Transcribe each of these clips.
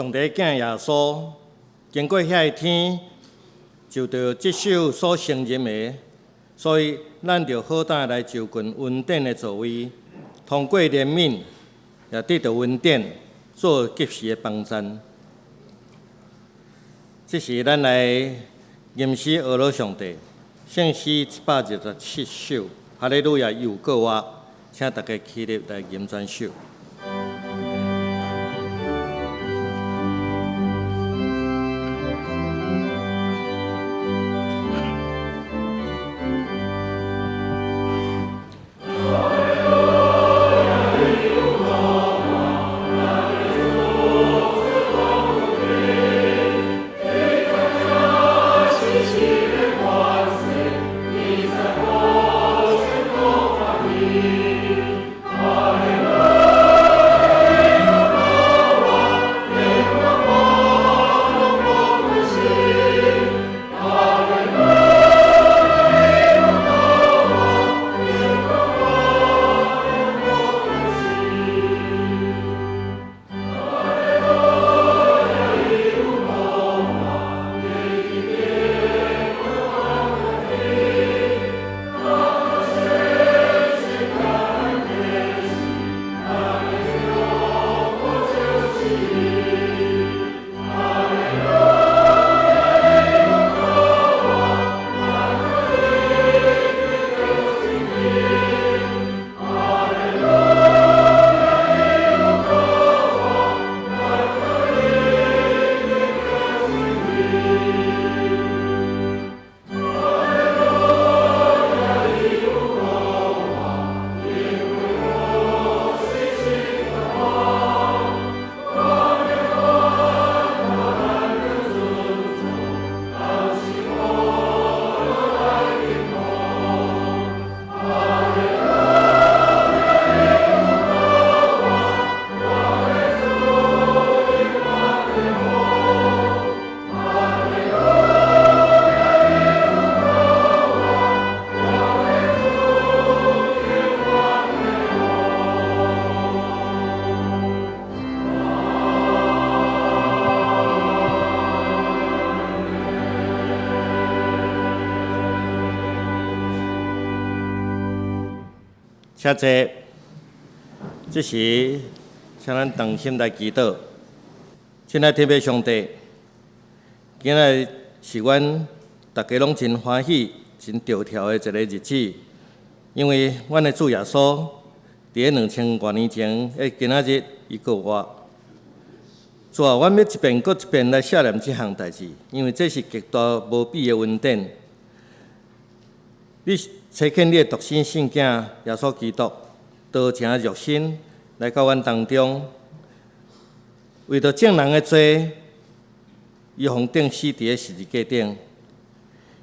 上帝囝耶稣经过遐个天，就着即首所承认的，所以咱就好胆来就近恩典的座位，通过怜悯，也得到恩典，做及时的帮衬。这是咱来吟诗俄罗上帝圣诗127首，哈利路亚又过我，请大家起立来吟全首。请坐，这时请咱同心来祈祷。亲爱天父上帝，今日是阮大家拢真欢喜、真着调的一个日子，因为阮的主耶稣伫2000多年前，今仔日伊告我。主啊，阮要一遍搁一遍来写念这项代志，因为这是极大无比的恩典。你差遣你的独生圣囝耶稣基督，道成肉身来到阮当中，为着众人的罪，伊互钉死伫个十字架顶，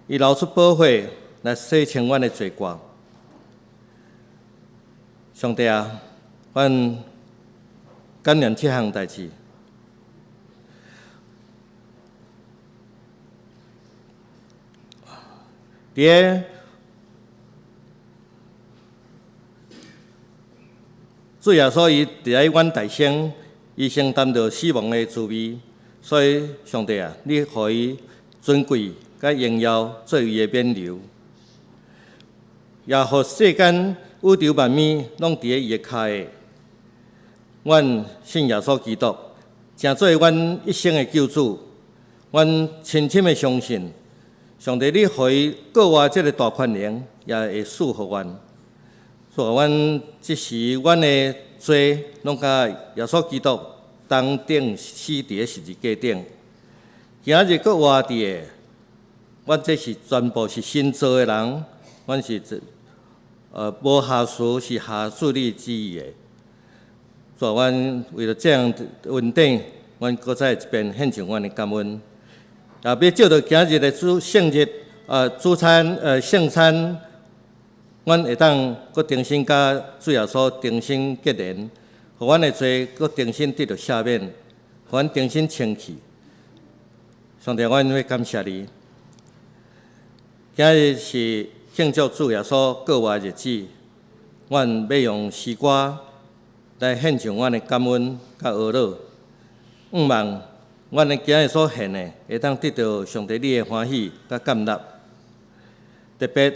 伊流出宝血来洗清阮的罪过。上帝啊，阮感念这项代志。伫主耶稣伊伫咧阮大生，伊承担着死亡的滋味，所以上帝啊，你互伊尊贵甲荣耀做伊的冕旒，也互世间宇宙万物拢伫咧伊的骹下。阮信耶稣基督，成做阮一生的救主。阮深深的相信，上帝你互伊告我这个大权能，也会赐互阮。所以，阮即时阮的罪，拢甲耶稣基督当顶死伫个十字架顶。今仔日搁活伫个，阮这是全部是新造的人，阮是无下属，是下属你旨意的。所以，阮为了这样恩典，阮搁再一遍献上阮的感恩。也要照着今日的圣日，主餐圣餐。阮会当搁重新甲主耶稣重新结连，互阮的罪搁重新得到赦免，互阮重新清气。上帝，阮要感谢你。今日是庆祝主耶稣过活的日子，阮要用诗歌来献上阮的感恩甲懊恼，望阮的今日所献的，会当得到上帝你的欢喜甲感纳。特别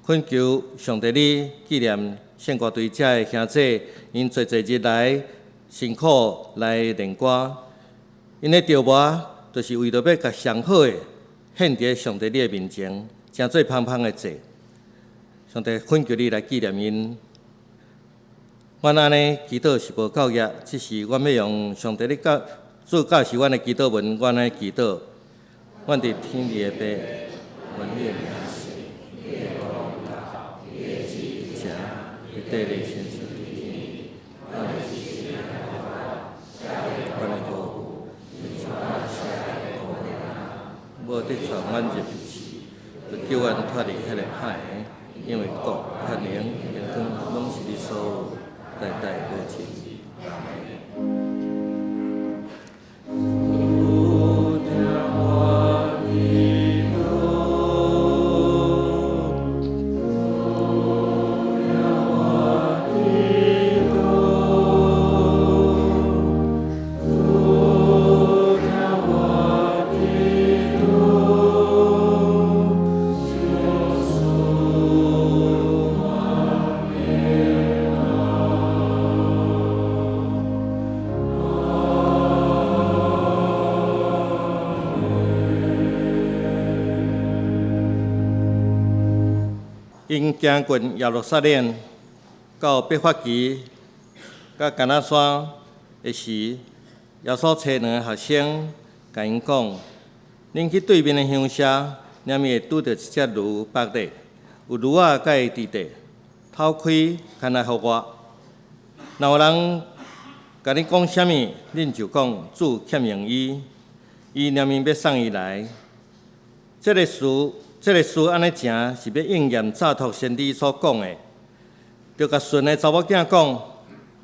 恳求上帝你纪念献歌队遮的兄弟，因侪日来辛苦来练歌，因的条目就是为着要甲上好的献伫上帝你的面前，诚做芳芳的祭。上帝恳求你来纪念因。阮安尼祈祷是无够额，只是阮要用上帝你主教示阮的祈祷文，阮安尼祈祷。阮伫天地的爸，阮你的名是，你的国来，你的旨意行，伫地里亲像伫天。阮的是时来阮的国父，你像阮下的国啊，无得传阮入去，就叫阮脱离迄个歹的，因为国、权能、荣光，拢是你所有，代代无尽。因行过耶路撒冷，到伯法其、甲橄榄山的时，耶稣找两个学生，甲因讲：恁去对面的乡舍，连咪会拄着一只驴绑底，有驴仔甲伊伫地，偷开牵来互我。若有人甲你讲啥物，恁就讲主欠用伊，伊连咪要送伊来。这个事安尼诚是要应验早托先知所讲的，就甲顺的查某囝讲：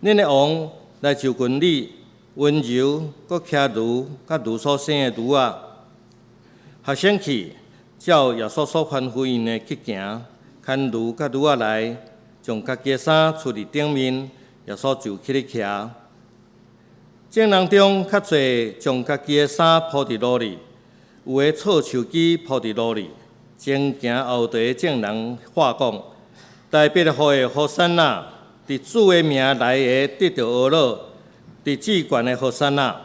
恁的王来就近你，温柔，搁骑驴，甲驴所生的驴仔。学生去，照耶稣所吩咐因的去行，牵驴甲驴仔来，将家己的衫出伫顶面，耶稣就去咧骑。众人中较侪将家己的衫铺伫路里，有的错手机铺伫路里。前行后退的众人话讲：代别互的和散那，伫主的名来的得到呵乐，伫至悬的和散那。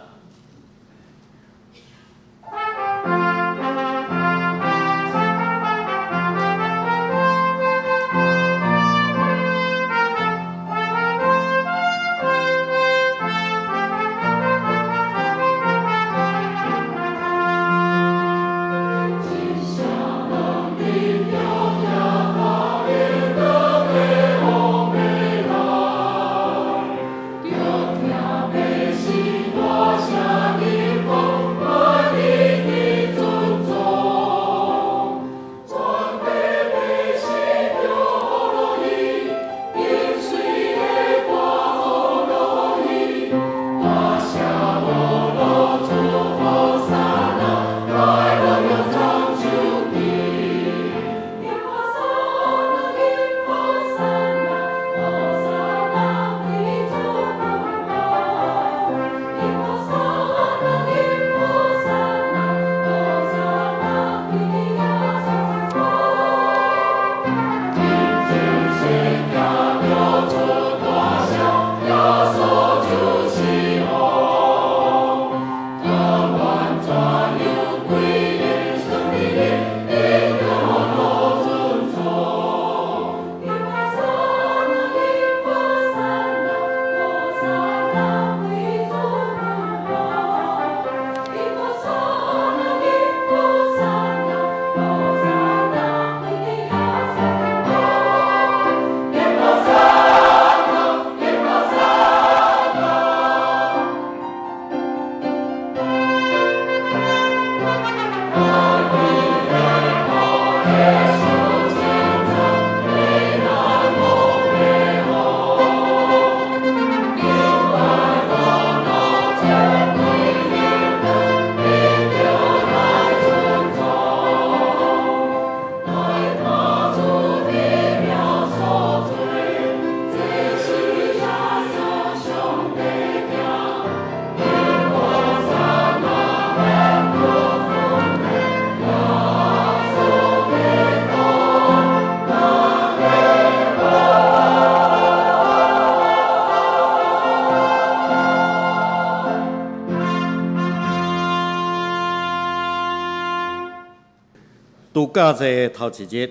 我度假节头一日，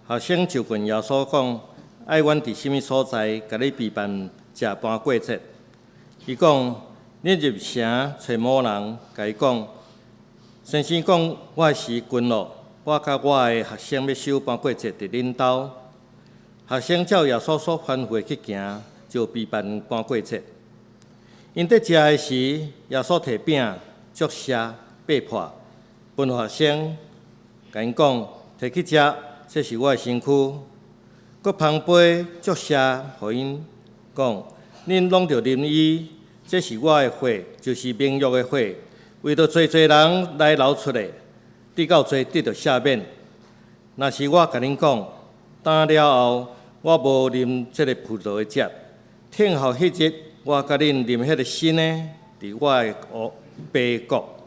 学生就问耶稣讲：爱阮伫什物所在，甲你备办食搬过节？伊讲：你入城找某人，甲伊讲：先生讲，我的时近咯，我甲我的学生要守搬过节伫恁兜。学生照耶稣所吩咐去行，就备办搬过节。因伫食的时，耶稣摕饼祝谢掰破，分学生，甲因讲：摕去食，这是我的身躯。佮捧杯祝谢，互因讲：恁拢着啉伊，这是我的血，就是盟约的血，为着侪侪人来流出的，得到侪得着赦免。若是我甲恁讲，打了后，我无啉这个葡萄的汁，听候迄日，我甲恁啉迄个新的，伫我的爸国。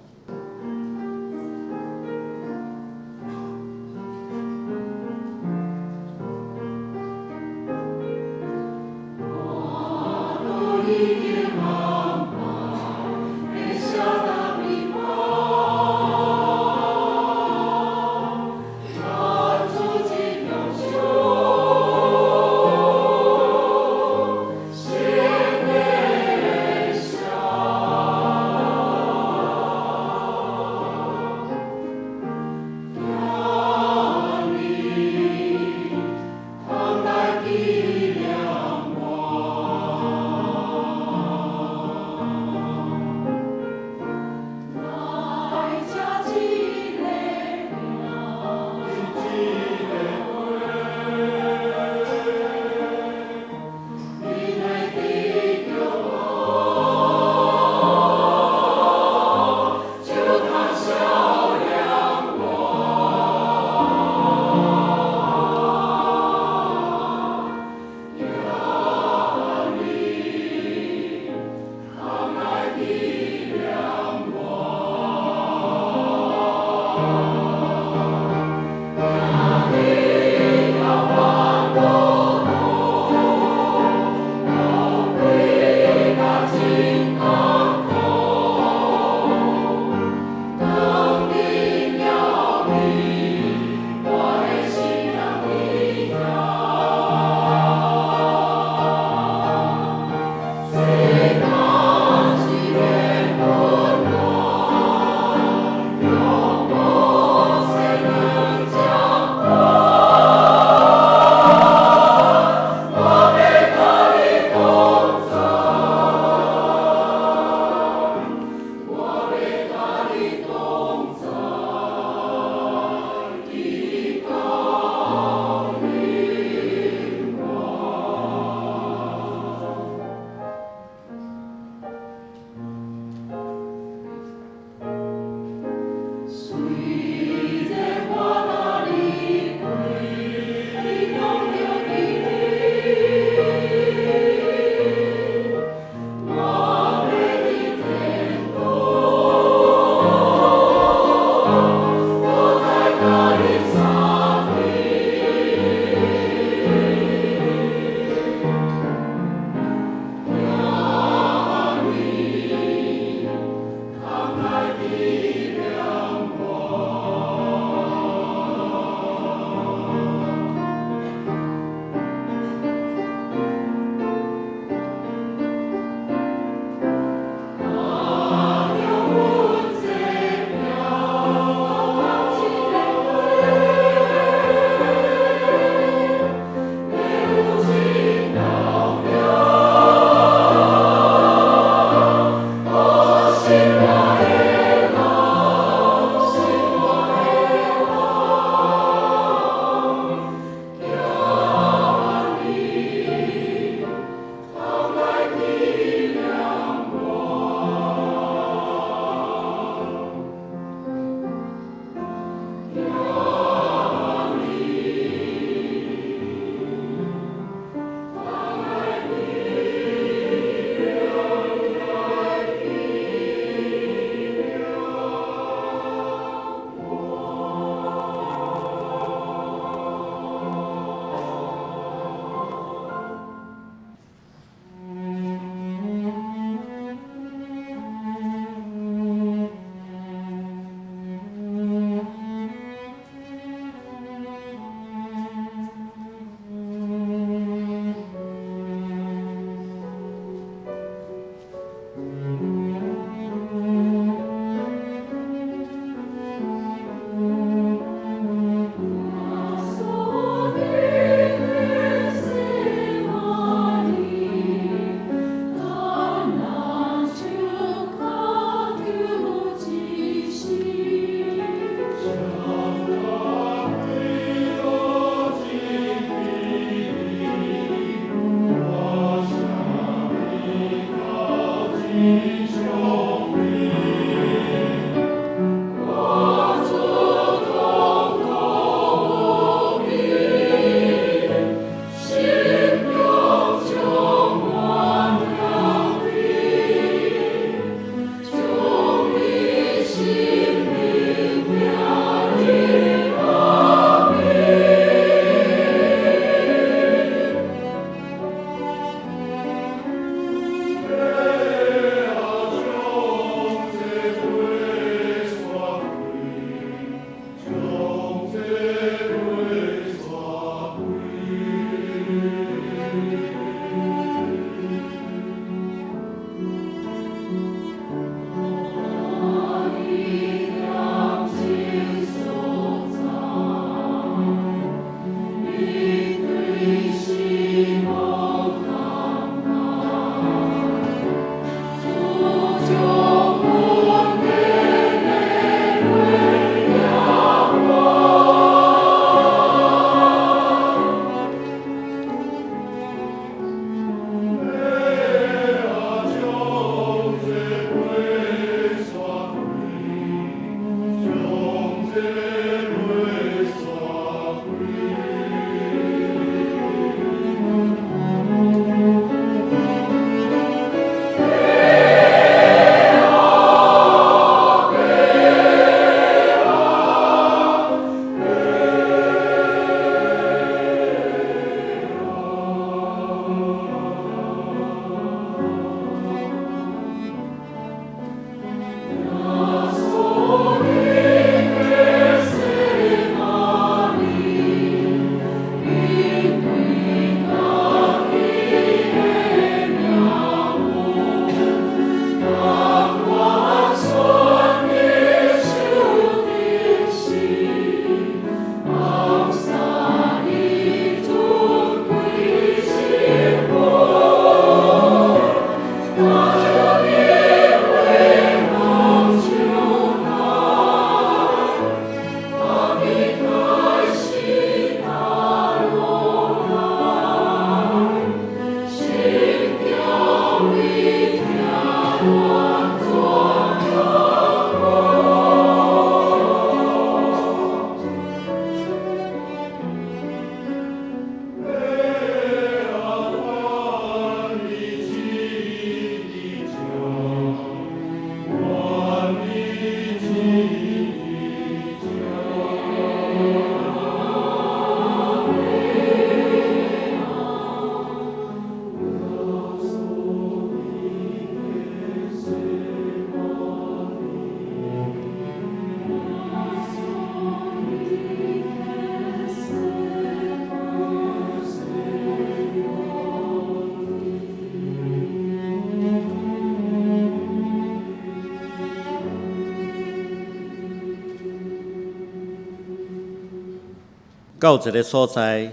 到一个所在，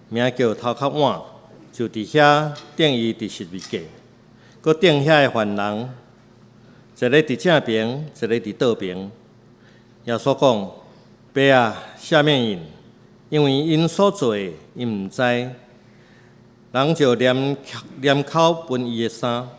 名叫头壳碗，就伫遐等伊第10日过。佮等遐个犯人，一个伫正边，一个伫倒边。耶稣讲：爸啊，赦免因，因为因所做的，因毋知。人就念口分伊的衫。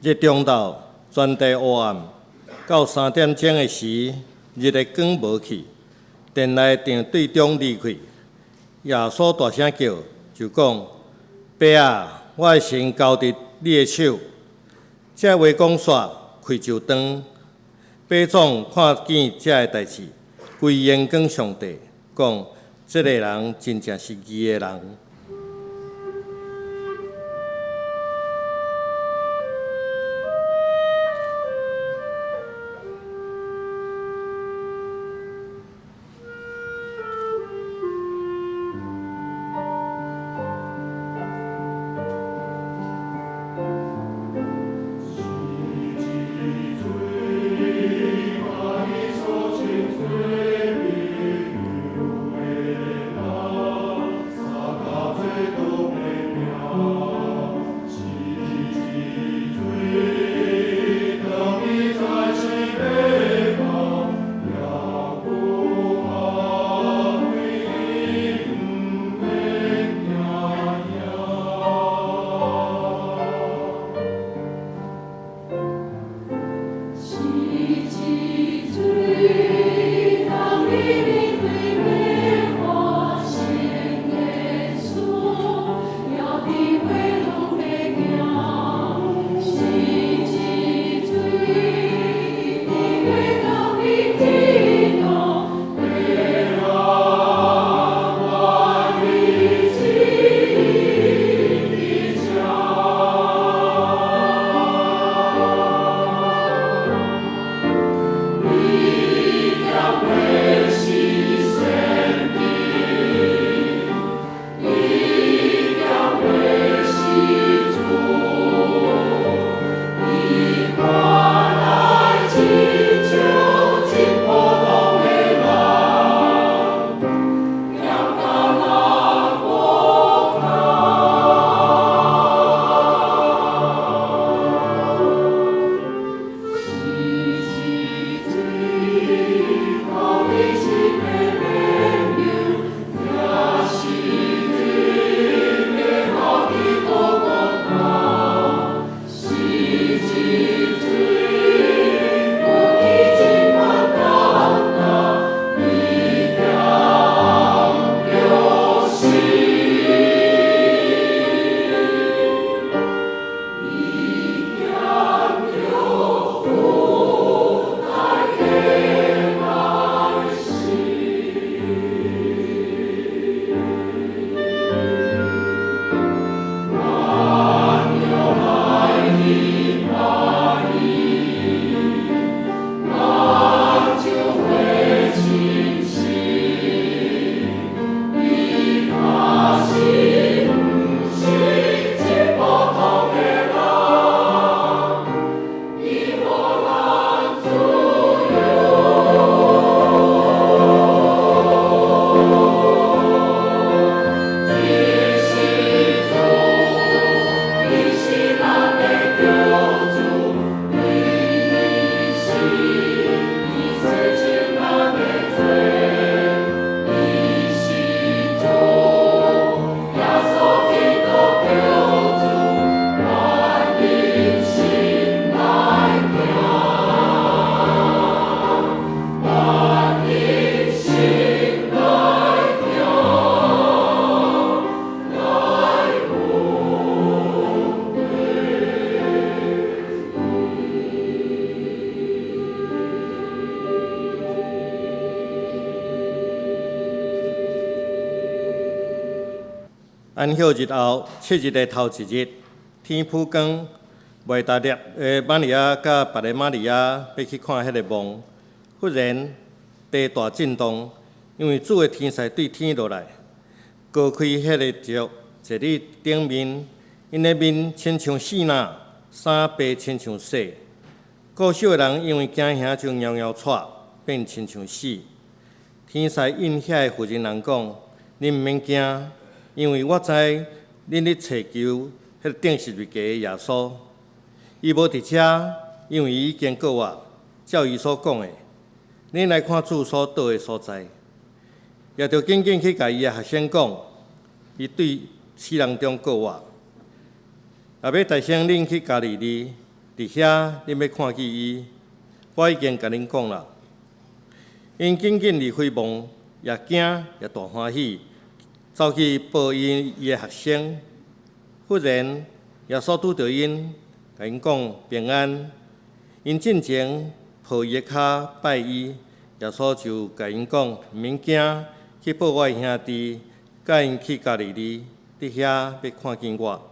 日中昼，全地黑暗，到3点钟的时，日的光无去，殿内电对中离开。耶稣大声叫，就讲：爸啊，我的神交伫你的手。这话讲煞，开就断。爸总看见这个代志，归言跟上帝讲：这个人真正是义的人。安息日后7日的头一日，天普光，未达粒玛利亚甲别个玛利亚要去看迄个梦，忽然地大震动，因为主的天使对天落来，高开迄个石坐伫顶面，因的面亲像死人，衫白亲像雪。固守的人因为惊吓，就摇摇喘，变亲像死。天使应遐个妇人人讲：恁毋免惊，因为我知恁咧找求迄顶十字架的耶稣。伊无伫遮，因为伊已经告我，照伊所讲的，恁来看主所到的所在。也着紧紧去甲伊的学生讲，伊对死人中告我。也要提醒恁去加利利，伫遐恁要看见伊。我已经甲恁讲啦。因紧紧离开梦，也惊也大欢喜，走去报伊的学生。忽然，耶稣拄着因，甲因讲平安。因进前抱伊的骹拜伊，耶稣就甲因讲：毋免惊，去报我的兄弟，甲因去加利利，伫遐要看见我。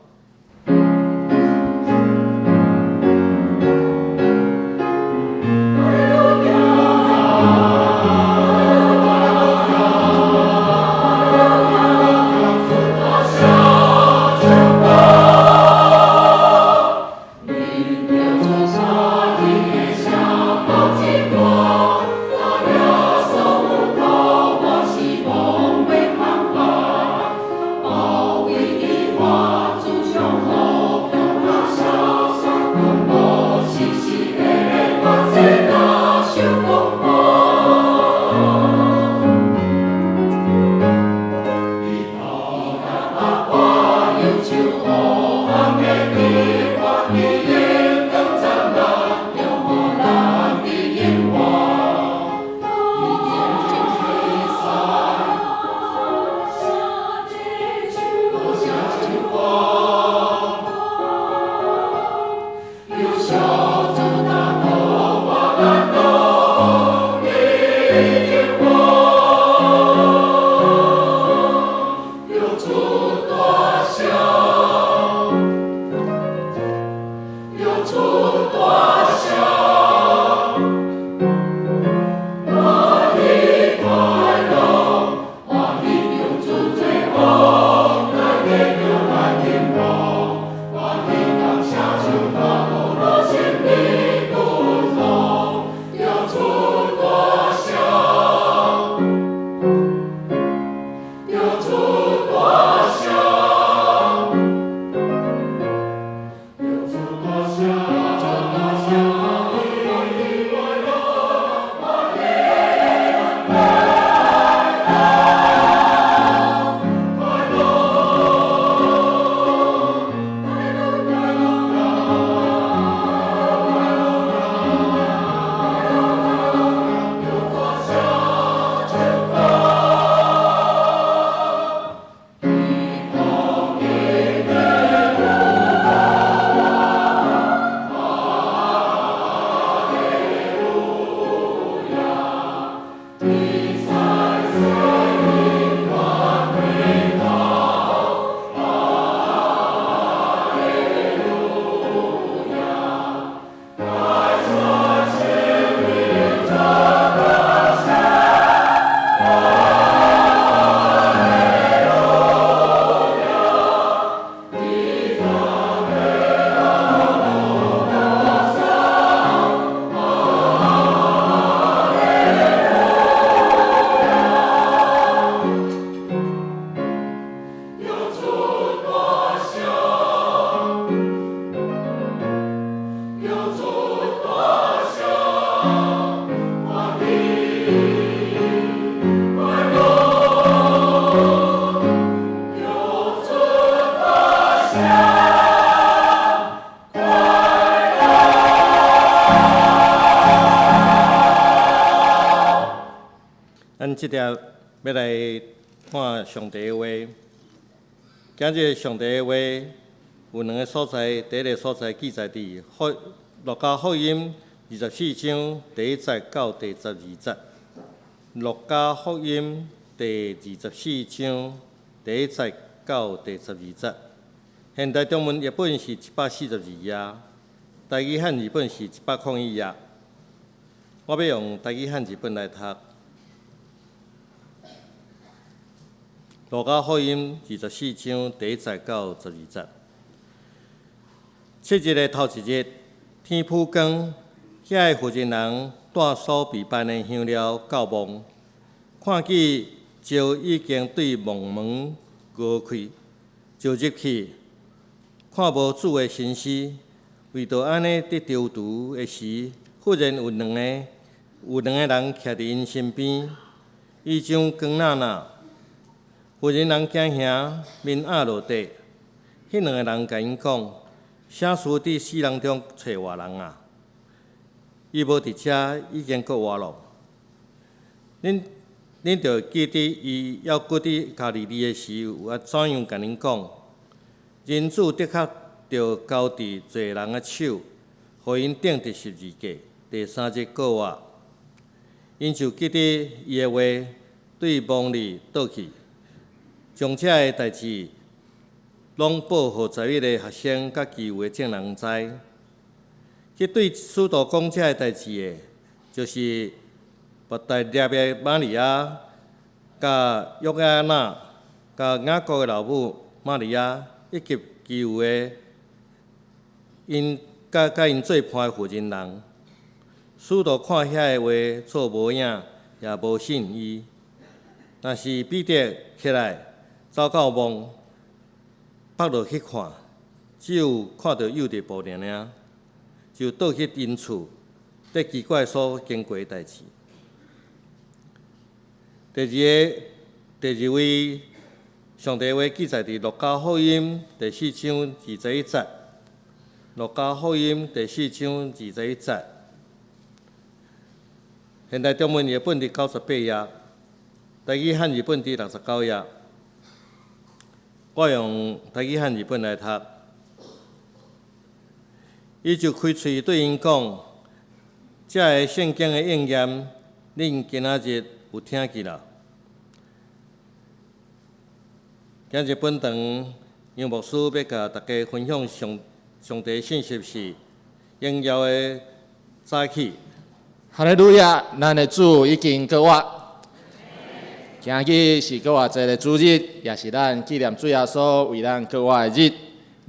即条要来看上帝的话。今日上帝的话有两个所在，第一个所在记载伫路加福音24章第1节到第12节。路加福音第24章第1节到第12节。现代中文译本是142页，台语汉语本是101页。我要用台语汉语本来读。路加福音24章第1节到12节。7日的头一日，天曝光，遐个妇人人带所备办的香料到墓，看见石已经对墓门挖开，就入去，看无主的身尸。为着安尼得救赎的时，忽然有两个人徛伫因身边，伊将光那那。妇人人惊吓，面压落地。迄两个人甲因讲：啥事伫死人中找活人啊？伊无伫遮，已经搁活咯。恁着记得伊要搁伫加利利的时，有怎样甲恁讲？人子的确着交伫济人的手，互因钉伫十字架，第3日搁活。因就记得伊的话，对墓里倒去。将这个代志，拢报互在位的学生甲其余的众人知。去对使徒讲这个代志的，就是伯大尼的玛利亚、甲约亚娜、甲雅各的老母玛利亚，以及其余的因甲因做伴的妇人人。使徒看遐个话做无影，也无信伊。但是彼得起来。走到墓，趴落去看，只有看到幼稚布尔，就倒去因厝，在奇怪所经过的代志。第二位上帝话记载伫路加福音第4章21节，路加福音第4章21节。现代中文译本伫98页，台语汉语本伫69页。我用台语汉语本来读，伊就开喙对因讲：这个圣经的应验，恁今仔日有听见啦？今日本堂杨牧师要甲大家分享上帝信息是荣耀的早起。哈利路亚！咱的主已经过活。今日是过活节的主日，也是咱纪念主耶稣为咱过活的日。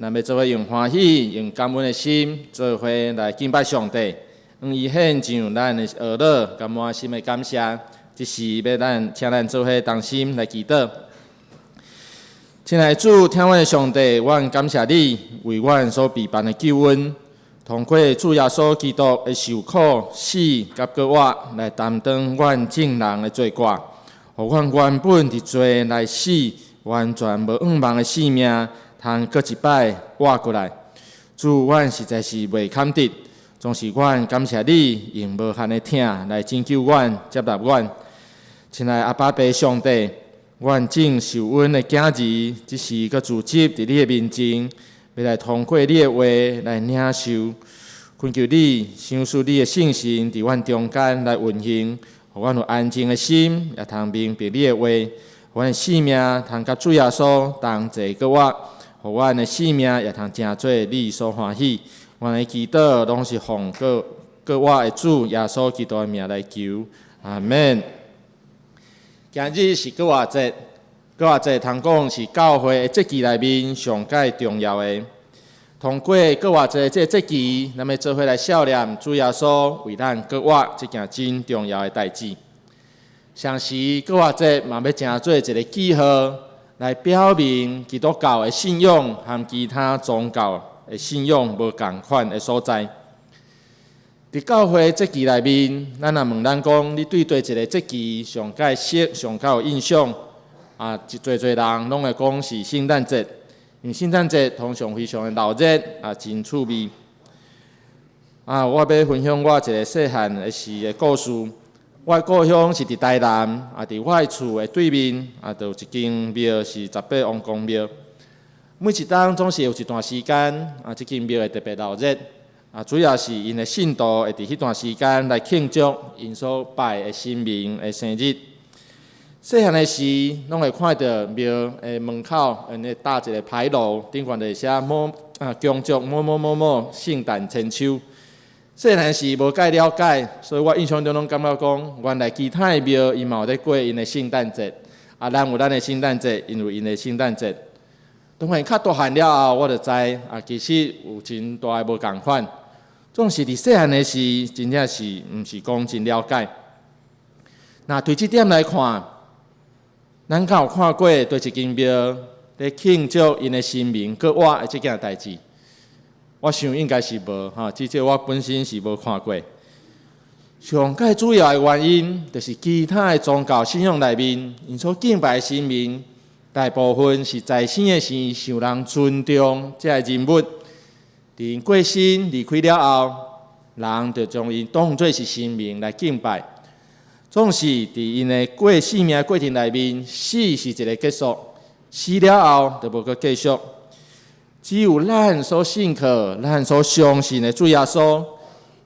咱要做伙用欢喜、用感恩的心，做伙来敬拜上帝，伊献上咱的乐乐，甲满心的感谢。这是要请咱做伙同心来祈祷。亲爱的主，听阮的上帝，阮感谢你为阮所备办的救恩，通过主耶稣基督的受苦、死甲过活，来担当阮众人的罪过。互阮原本伫罪来死，完全无仰望的性命，通搁一摆活过来。主，阮实在是袂堪得，总是阮感谢你用无限的疼来拯救阮、接纳阮。亲爱阿爸爸上帝，阮正受恩的囝儿，只是搁自执伫你的面前，要来通过你的话来领受。恳求你赏赐你的圣神伫阮中间来运行。互阮有安静的心，也通明白你的话；互阮性命通甲主耶稣同齐过活；互阮的性命也通成做你所欢喜。阮的祈祷拢是奉过活的主耶稣基督的名来求，阿门。今日是过活节，过活节通讲是教会的节期内面上界重要的。通过过活节这节期，咱要做伙来孝念主耶稣为咱过活这件真重要的代志。同时，过活节嘛要成做一个记号，来表明基督教的信仰和其他宗教的信仰无同款的所在。伫教会节期内面，咱若问咱讲，你对一个节期上介熟、上较有印象？侪人拢会讲是圣诞节。因为圣诞节通常非常的闹热，真趣味。我要分享我一个细汉的时的故事。我的故乡是伫台南，伫我的厝的对面，就有一间庙是18王公庙。每一当总是有一段时间，这间庙会特别闹热。主要是因的信徒会伫迄段时间来庆祝因所拜的神明的生日。细汉的时，拢会看到庙的门口，搭一个牌楼，顶悬就写恭祝某某某某圣诞千秋。细汉时无介了解，所以我印象中拢感觉讲，原来其他的庙伊嘛有咧过因的圣诞节，咱有咱的圣诞节，因有因的圣诞节。当然较大汉了后，我就知其实有真大的无共款。总是伫细汉的时，真正是毋是讲真了解。那对这点来看，咱敢有看过对一间庙咧庆祝因的神明过活的这件代志？我想应该是无至少我本身是无看过。上介主要的原因，就是其他的宗教信仰内面，因所敬拜的神明，大部分是在生的时受人尊重这个人物，伫过身离开了后，人就将伊当作是神明来敬拜。总是伫因的过生命过程内面，死是一个结束，死了后就无搁继续。只有咱所信靠、咱所相信的主耶稣，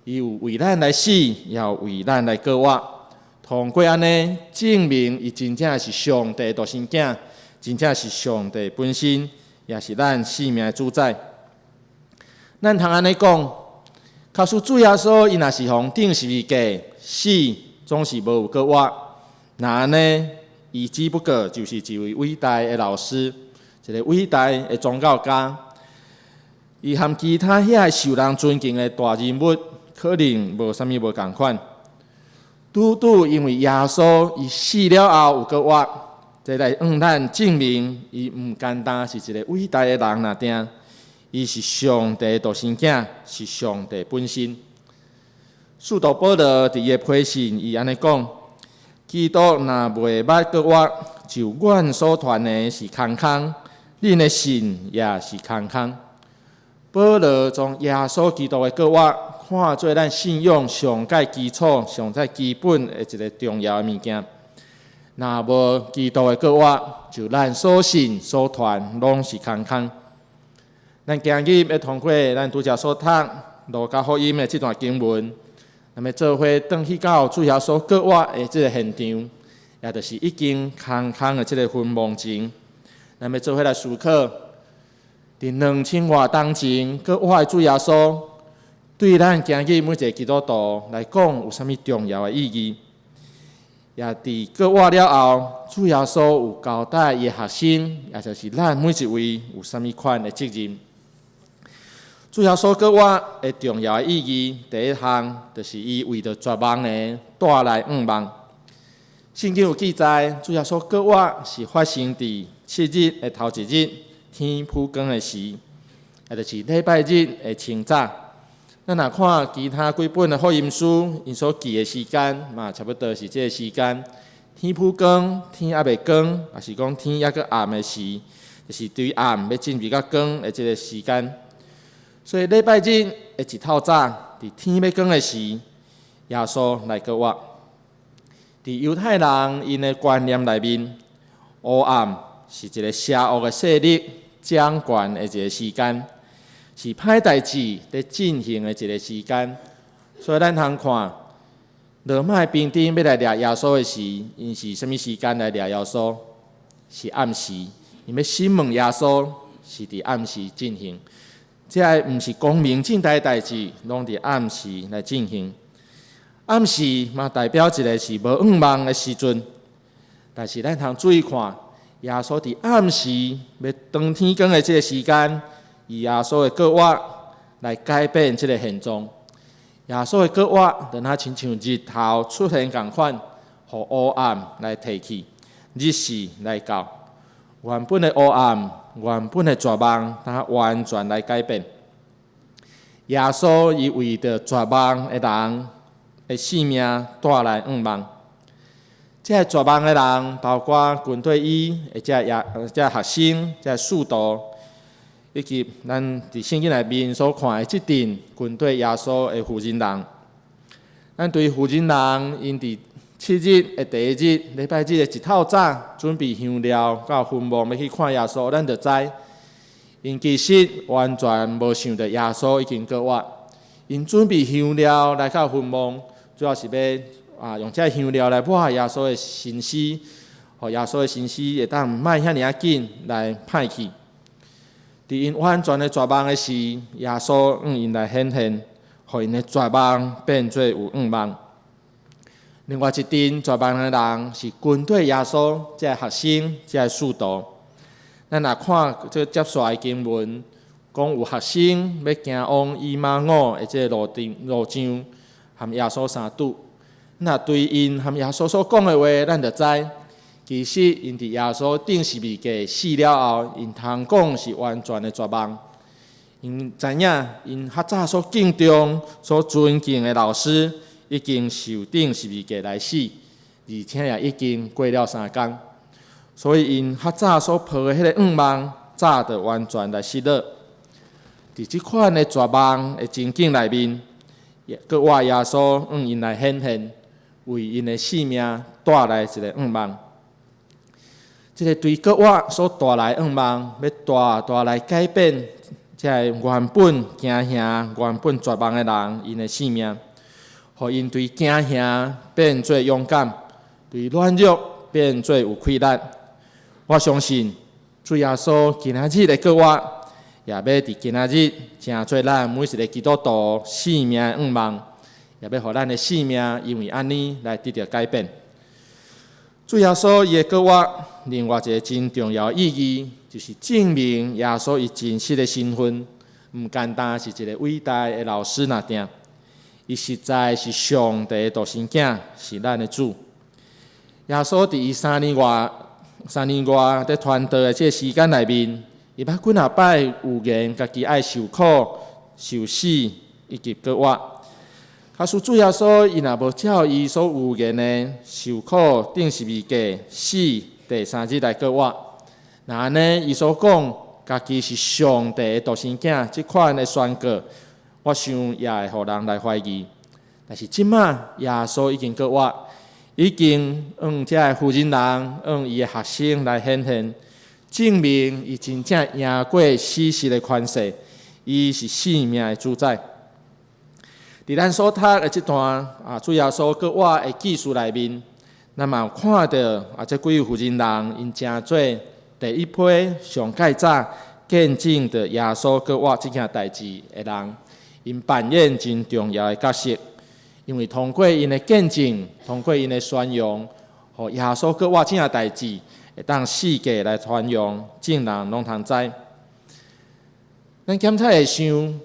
伊有为咱来死，也有为咱来过活。通过安尼证明，伊真正是上帝独生囝，真正是上帝本身，也是咱生命的主宰。咱通安尼讲，假使主耶稣伊若是互定十字架死，总是无有过活。那安尼，伊只不过就是一位伟大的老师，一个伟大的宗教家。伊和其他遐受人尊敬的大人物，可能无啥物无共款。拄因为耶稣伊死了后有过活，这来咱证明伊毋简单是一个伟大的人那定，伊是上帝独生囝，是上帝本身。使徒保罗伫伊的批信，伊安尼讲：基督若袂捌过活，就阮所传的是空空，恁的信也是空空。保罗将耶稣基督的过活看作咱信仰上界基础、上界基本的一个重要的物件。若无基督的过活，就咱所信所传拢是空空。咱今日要通过咱拄则所读路加福音的这段经文，那么做伙转去到主耶稣过活的这个现场，也就是已经空空的这个坟墓前，那么做伙来思考。伫2000多年前，过活的主耶稣，对咱今日每一个基督徒来讲，有啥物重要的意义？也伫过活了后，主耶稣有交代伊的学生，也就是咱每一位有啥物款的责任。主耶稣过活的重要的意义，第一项就是伊为着绝望的带来盼望。圣经有记载，主耶稣过活是发生伫7日的头一日。天曝光的时，也就是礼拜日的清早。咱若看其他几本的福音书，因所记的时间嘛，差不多是这个时间。天曝光，天还袂光，也是讲天还阁暗的时，就是对暗要进入到光的这个时间。所以礼拜日的一透早，伫天要光的时，耶稣来过活。伫犹太人因的观念内面，黑暗是一个邪恶的势力掌权的一个时间，是歹代志在进行的一个时间。所以咱通看罗马兵丁要来抓耶稣的时，因是什么时间来抓耶稣？是暗时，因要审问耶稣是伫暗时进行。这毋是光明正大的代志，拢伫暗时来进行。暗时嘛代表一个是无盼望的时阵，但是咱通注意看。耶稣伫暗时要当天光的这个时间，以耶稣的过活来改变这个现状。耶稣的过活，就那亲像日头出现共款，互黑暗来提去，日时来到。原本的黑暗，原本的绝望，它完全来改变。耶稣伊为着绝望的人的性命带来盼望。这些绝望的人，包括军队医、这学生、这使徒，以及咱伫圣经内面所看的这阵军队耶稣的负责人。咱对负责人，因伫7日的第一日，礼拜日的一透早，准备香料到坟墓要去看耶稣，咱就知，因其实完全无想到耶稣已经过活。因准备香料来到坟墓，主要是要用这香料来抹耶稣的身躯，互耶稣的心思会当毋莫遐尔啊紧来歹去。伫因完全的绝望的时，耶稣因来显现，互因的绝望变做有望。另外一阵绝望的人是军队耶稣，即个学生，即个使徒。咱若看这接续的经文，讲有学生要行往以马五的这个路上，和耶稣相拄。那对因和耶稣所讲的话，咱就知，其实因伫耶稣顶十字架死了后，因通讲是完全的绝望。因知影，因较早所敬重、所尊敬的老师，已经受顶十字架来死，而且也已经过了3天，所以因较早所抱的迄个愿望，早就完全来失落。伫即款的绝望的情景内面，搁我耶稣因来显现，为因的性命带来一个愿望。这个对搁我所带来愿望，要带来改变，即个原本惊吓、原本绝望的人，因的性命。互因对惊吓变做勇敢，对软弱变做有气力。我相信主耶稣今仔日的搁我，也要伫今仔日成做咱每一个基督徒性命的愿望，也要互咱的性命因为安尼来得到改变。主耶稣伊的搁我，另外一个真重要的意义，就是证明耶稣伊真实的身份，毋简单是一个伟大的老师那定。伊实在是上帝的独生囝，是咱的主。耶稣伫伊3年外在传道的这个时间内面，伊捌几啊摆有言家己爱受苦、受死，以及搁活。假使主耶稣伊若无照伊所有言的受苦、顶十字架、死，第3日来搁活，那安尼伊所讲家己是上帝的独生囝，即款的宣告。我想也会互人来怀疑，但是即马耶稣已经搁活，已经这个负责人伊的学生来显现，证明伊真正赢过死实的权势，伊是生命的主宰。伫咱所读的这段主耶稣搁活的记述内面，咱嘛有看到这几位负责人因正做第一批上介早见证着耶稣搁活这件代志的人。因扮演真重要的角色，因为通过因的见证，通过因的宣扬，互耶稣搁活这件代志，会当世界来传扬，众人拢通知。咱检查会想，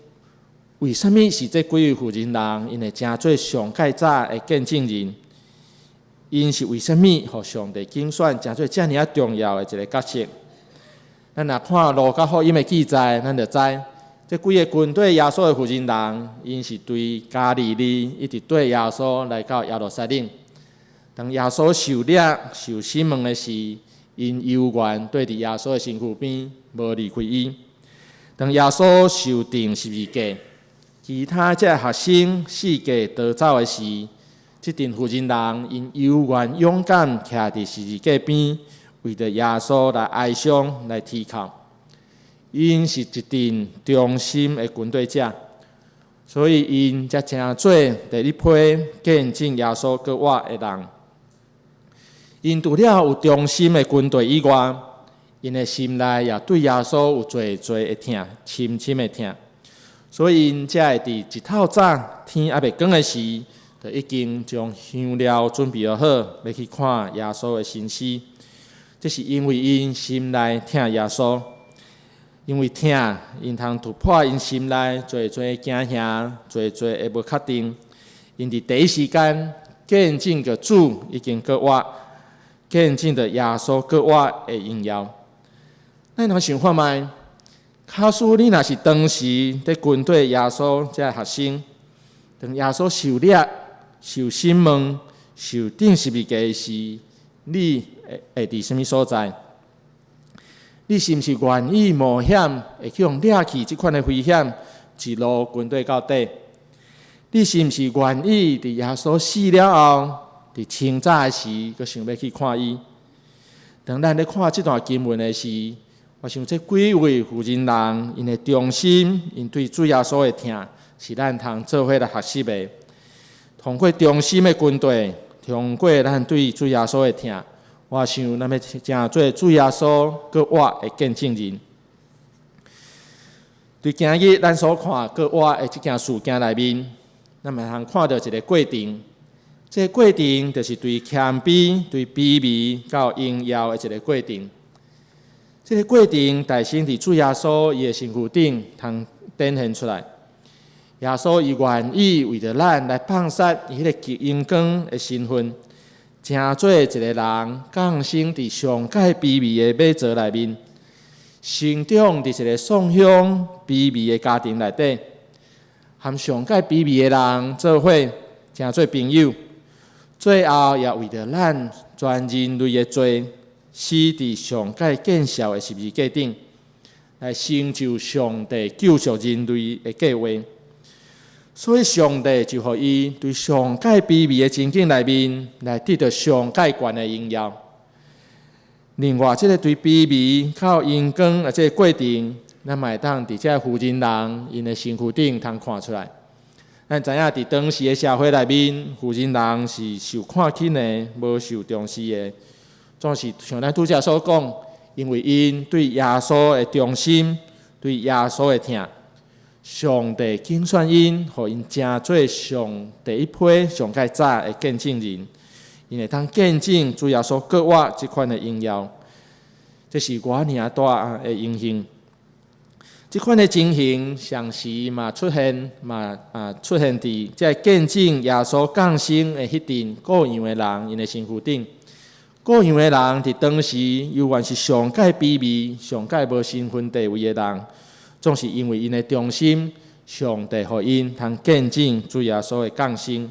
为什么是这几位负责人，因会真做上介早的见证人？因是为什么互上帝拣选，真做遮尔重要的一个角色？咱若看路加福音的记载，咱就知。这几个军队耶稣的负责人，因是对加利利一直对耶稣来到耶路撒冷。当耶稣受掠、受审问的时，因犹原对伫耶稣的身躯边，无离开伊。当耶稣受钉十字架，其他这学生四界逃走的时，这阵负责人因犹原勇敢徛伫十字架边，为着耶稣来哀伤、来啼哭。因是一阵忠心的军队者，所以因才成做第一批见证耶稣搁活的人。因除了有忠心的军队以外，因的心内也对耶稣有侪的疼，深深的疼。所以因才会伫一透早天还未光的时，就已经将香料准备好，要去看耶稣的身尸。这是因为因心内疼耶稣。因为疼，因通突破因心内侪惊吓，侪的无确定。因伫第一时间见证着主已经搁活，见证着耶稣搁活的荣耀。咱通想看觅，假使你若是当时伫军队耶稣这学生，当耶稣受掠、受审问、受钉十字架时，你会伫什么所在？你是毋是愿意冒险，会去用掠去即款的危险，一路军队到底？你是毋是愿意伫耶稣死了后，伫清早的时，佮想要去看伊？当咱咧看即段经文的时，我想这几位负责人，因的忠心，因对主耶稣的疼，是咱通做伙来学习的。通过忠心的军队，通过咱对主耶稣的疼，我想咱要成做主耶稣搁我的见证人。对今日咱所看搁我的这件事件内面，咱嘛通看到一个过程。这个过程就是对谦卑、对卑微到荣耀的一个过程。这个过程大先伫主耶稣伊的身躯顶通展现出来。耶稣伊愿意为着咱来放下伊迄个极荣光的身份，成做一个人降生伫上界卑微的马槽内面，成长伫一个丧乡卑微的家庭内底，和上界卑微的人做伙，成做朋友。最后也为着咱全人类的罪，死伫上界建造的十字架顶，来成就上帝救赎人类的计划。所以上帝就予伊对上界卑微的情景内面，来得到上界悬的荣耀。另外，这个对卑微靠荣光的这个过程，咱嘛会当伫这富人人因的身躯顶通看出来。咱知影伫当时的社会内面，富人人是受看轻的，无受重视的。总是像咱拄则所讲，因为因对耶稣的忠心，对耶稣的疼。上帝拣选因，互因成做上第一批上界早的见证人，因会当见证主耶稣搁我这款的荣耀，这是我尔大的荣幸。这款的情形，常时嘛出现伫这见证耶稣降生的迄阵各样的人因的身躯顶。各样的人伫当时，犹原是上界卑微、上界无身份地位的人。总是因为因的忠心，上帝予因通见证主耶稣的降生。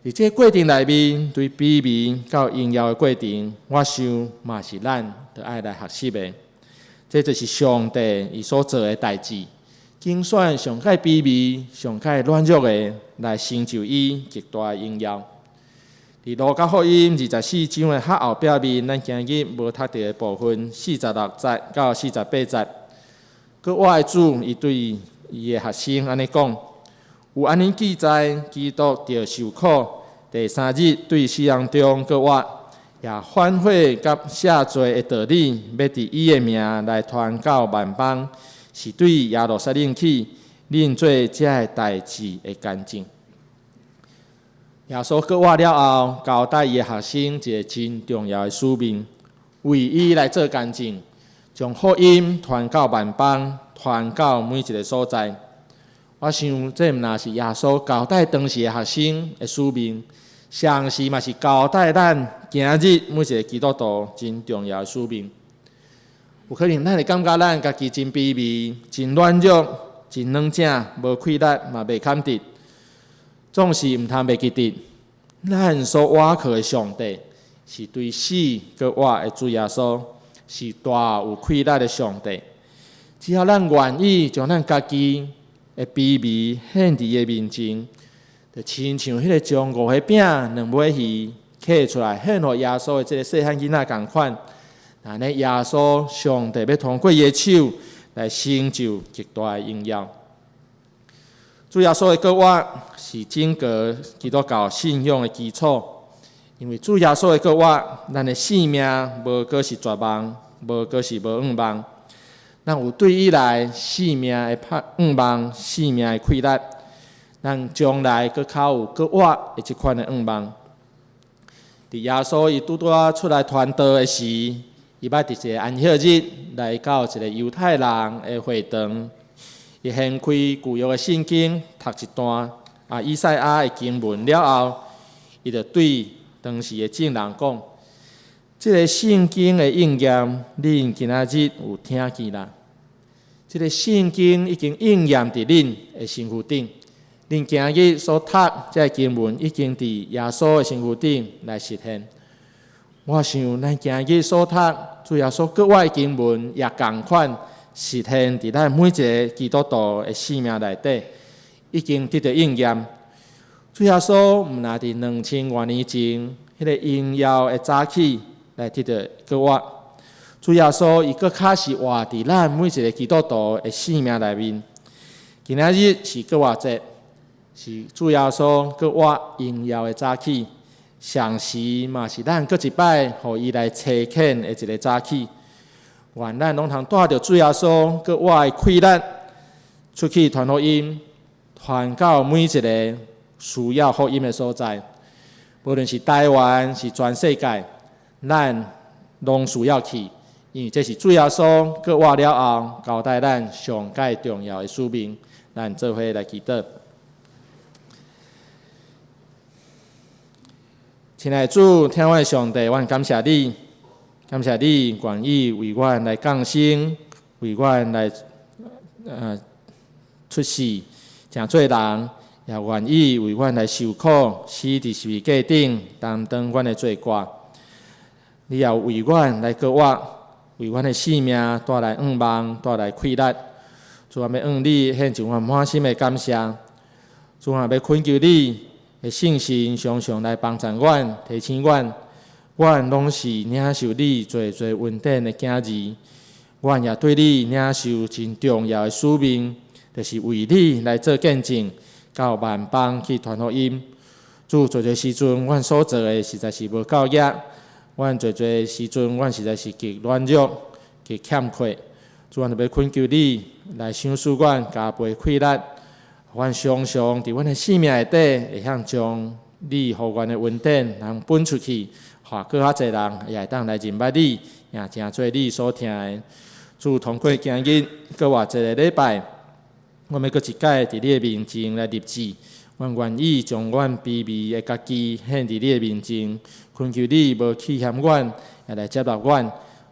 伫这过程内面，对卑微到荣耀的过程，我想嘛是咱着爱来学习的。这就是上帝伊所做的代志，拣选上界卑微、上界软弱的来成就伊极大的荣耀。伫路加福音24章的较后壁面，咱今日无读到的部分46节到48节。搁我的主，伊对伊的学生安尼讲：有安尼记载，基督着受苦，第3日对死人中搁活，也反悔甲赦罪的道理，要伫伊的名来传到万邦，是对耶路撒冷去认做这个代志的干证。耶稣搁活了后，交代伊的学生一个真重要的使命，为伊来做干证。将福音传到万邦，传到每一个所在。我想，这毋若是耶稣交代当时的学生的使命，同时嘛是交代咱今日每一个基督徒真重要的使命。有可能咱会感觉咱家己真卑微、真软弱、真软正，无气力嘛袂堪得，总是毋通袂记得，咱所倚靠的上帝是对死搁活的主耶稣。是大有气力的上帝，只要咱愿意将咱家己的卑微献伫伊面前，就亲像迄个将5个饼、2尾鱼刻出来献予耶稣的这个细汉囡仔共款。安尼耶稣上帝要通过伊的手来成就极大的荣耀。主耶稣的搁活是整个基督教信仰的基础。因为主耶稣的搁活，咱的性命无过是绝望，无过是无盼望。咱有对伊来性命的盼望，性命的气力，咱将来搁较有搁活的即款的盼望。伫耶稣伊拄出来传道的时，伊捌伫一个安息日来到一个犹太人的会堂，伊掀开旧约的圣经，读一段以赛亚的经文了后，伊就对当时的众人讲：这个圣经的应验，恁今仔日有听见啦？这个圣经已经应验伫恁的身躯顶，恁今日所读这个经文已经伫耶稣的身躯顶来实现。我想，咱今日所读主耶稣搁活的经文，也同款实现伫咱每一个基督徒的生命内底，已经得到应验。主耶稣毋若伫2000多年前，迄个荣耀的早起来得到搁活。主耶稣伊搁较是活伫咱每一个基督徒的生命内面。今仔日是搁活节，是主耶稣搁活荣耀的早起，上时嘛是咱搁一摆，互伊来查恳的一个早起。愿咱拢通带着主耶稣，搁我的气力，出去传福音，传到每一个需要福音的所在。无论是台湾，是全世界，咱拢需要去，因为这是主耶稣搁我了后，交代咱上界重要的使命。咱做伙来祈祷。亲爱的主，听我的上帝，我感谢你，感谢你愿意为我来降生，为我来出世，诚做人，也愿意为我来受苦，死伫十字架顶，担当我的罪过。你也为我来救我，为我的性命带来盼望，带来快乐。主啊，要向你献上我满心的感谢。主啊，要恳求你的圣神常常来帮助我，提醒我，我拢是领受你最最恩典的囝儿。我也对你领受真重要的使命，就是为你来做见证，到万邦去传福音。主，最最时阵，我所做的实在是无够力。我最最时阵，我实在是极软弱、极欠缺。主啊，要恳求你来赏赐我加倍快乐，我常常伫阮的生命内底，会晓将你互阮的恩典能分出去，互更较侪人也会当来认捌你，也诚做你所听的。主，通过今日，搁偌一个礼拜，我们搁一届伫你的面前来立志，我愿意将阮卑微的家己献伫你的面前，恳求你无弃嫌阮，也来接纳阮。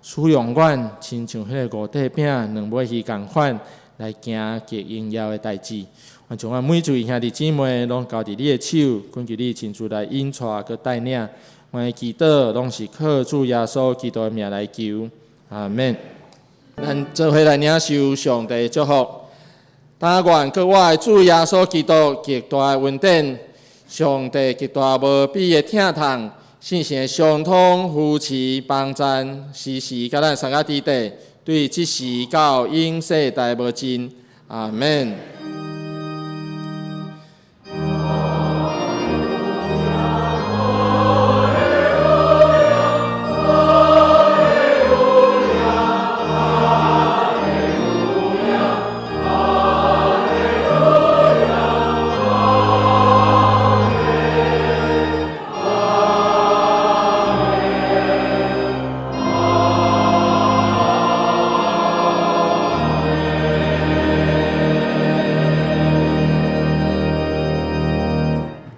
使用阮，亲像迄个五块饼、两尾鱼共款，来行极荣耀的代志。我将阮每一位兄弟姊妹拢交伫你的手，恳求你亲自来引带佮带领。我的祈祷拢是靠主耶稣基督的名来求，阿免。咱做伙来领受上帝的祝福。但愿各我的主耶稣基督极大的恩典，上帝极大无比的疼痛。信心的相通、扶持、帮赞，时时甲咱三个伫地，对即时到永世代无尽。阿免。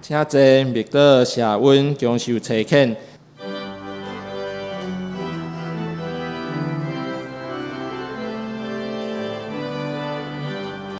请坐，觅到社温，享受查恳，